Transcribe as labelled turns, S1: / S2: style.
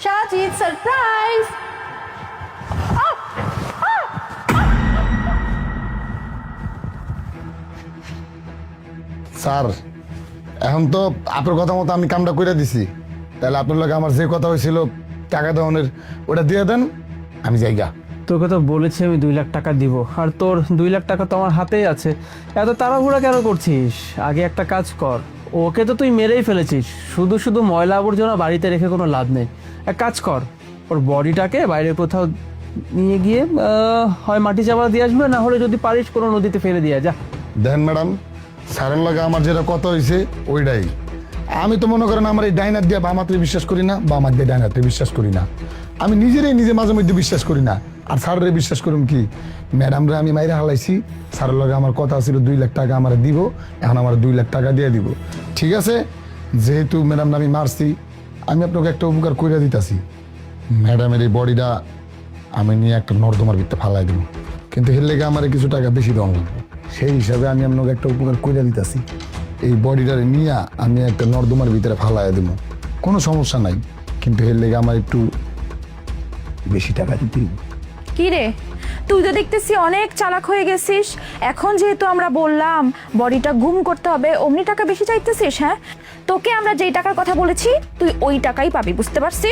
S1: Sajid surprise.
S2: Sir এখন তো আপনার কথা মতো আমি কামটা করে দিছি, তাহলে আপনার লোক আমার যে কথা হয়েছিল টাকা দেওয়ানের ওটা দিয়ে দেন, আমি যাইগা।
S3: তোকে তো বলেছি আমি 2 লাখ টাকা দিব, আর তোর 2 লাখ টাকা তো আমার হাতেই আছে। এত তাড়াহুড়া কেন করছিস? আগে একটা কাজ কর, ওকে তো তুই মেরেই ফেলেছিস, শুধু শুধু ময়লা আবর্জনা বাড়িতে রেখে কোনো লাভ নেই। এক কাজ কর, ওর বডিটাকে বাইরে কোথাও নিয়ে গিয়ে হয় মাটি চাপা দিয়ে আসবে, না হলে যদি পারিস কোনো নদীতে ফেলে দিয়ে যা।
S2: দেখেন ম্যাডাম, স্যারের লগে আমার যেটা কথা হয়েছে ওইটাই। আমি তো মনে করেন আমার এই ডাইনার দিয়ে বামাতে বিশ্বাস করি না, বামার দিয়ে ডাইনাতে বিশ্বাস করি না। আমি নিজে মাঝে মধ্যে বিশ্বাস করি না। আর স্যারের বিশ্বাস করুন কি, ম্যাডামরে আমি মাইরে হালাইছি, স্যারের লগে আমার কথা ছিল 2 লাখ টাকা আমার দিব, এখন আমার 2 লাখ টাকা দিয়ে দিব। ঠিক আছে, যেহেতু ম্যাডাম আমি মারছি, আমি আপনাকে একটা উপকার করে দিতেছি। ম্যাডামের এই বডিটা আমি নিয়ে একটা নর্দমার ভিতরে ফালাই দেবো, কিন্তু এর লেগে আমার কিছু টাকা বেশি দেওয়া লাগবে। সেই হিসাবে আমি আপনাকে একটা উপকার করে দিতেছি, এই বডিটারে নিয়ে আমি একটা নর্দমার ভিতরে ফালাই দেবো, কোনো সমস্যা নাই, কিন্তু এর লেগে আমার একটু বেশি টাকা দিতে হবে।
S1: কি রে, তুই তো দেখতেছি অনেক চালাক হয়ে গেছিস। এখন যেহেতু আমরা বললাম বডিটা গুম করতে হবে, অমনি টাকা বেশি চাইতেছিস? হ্যাঁ, তোকে আমরা যেই টাকার কথা বলেছি তুই ওই টাকাই পাবি, বুঝতে পারছিস?